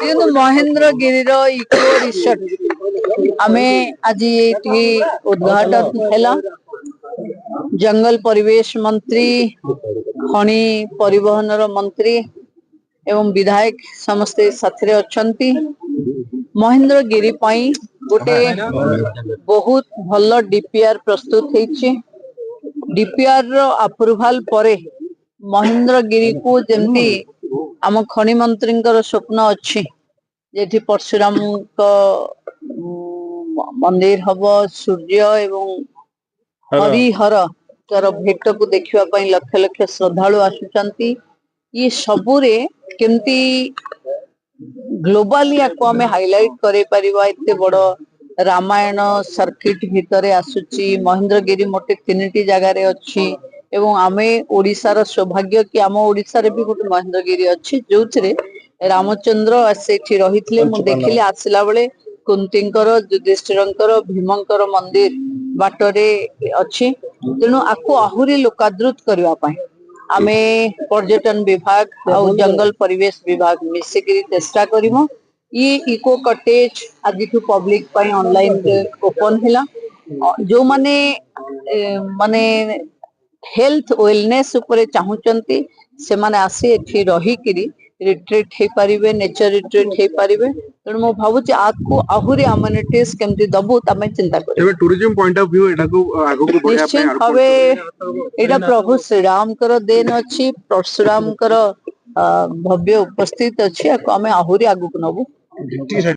କିନ୍ତୁ ମହେନ୍ଦ୍ରଗିରିର eco resort ଆମେ ଆଜି ଏଠି ଉଦ୍ଘାଟନ ହେଲା। जंगल परिवेश मंत्री, खनि परिवहन मंत्री एवं विधायक समस्ते साथी अछंती। महेंद्रगिरी पई गोटे बहुत भल डीपीआर प्रस्तुत होईछि। डीपीआर रो अप्रूवल परे महेंद्रगिरी को जेमती आम खनि मंत्री स्वप्न अच्छी जेठी परशुराम मंदिर हब सूर्य एवं हरिहर तर भेट को देखिवा पई लक्ष लक्ष श्रद्धालु आसुचंती। ये सबुरे केमती ग्लोबली आपको हमें हाईलाइट करे परिबा। एते बड़ रामायण सर्किट भितरे आसुची महेंद्रगिरी मोटे 3टी जगह रे अछि एवं आमे ओडिसा सौभाग्य कि आम ओडिसा रे भी गोटे महेंद्रगिरी अछि जोथरे रामचंद्र सेठी रहिथिले। मु देखिले आसिला बेले कुंतींकर युधिष्ठिरंकर भीमंकर मंदिर बाटरे अछि। तेणु आको आहुरी लोकादृत करबा पई आमे पर्यटन विभाग और जंगल परिवेश विभाग मिसिकी चेष्टा करिमो। ये इको कटेज आज पब्लिक पई ऑनलाइन ओपन हैला। जो माने माने हेल्थ वेलनेस ऊपर चाहूचंती से माने आसी एठी रही किरी रिट्रीट हे परिबे, नेचर रिट्रीट हे परिबे। तेणु मो भाबुची आको आहुरी अम्यूनिटीज केमती दबु तमे चिंता करियो। एबे टूरिज्म पॉइंट ऑफ व्यू एटा को आगो को बढ़िया पे निश्चित भावे एटा प्रभु श्री राम कर देन अछि, परशुराम कर भव्य उपस्थित अछि। आको आमे आहुरी आगु को नबु।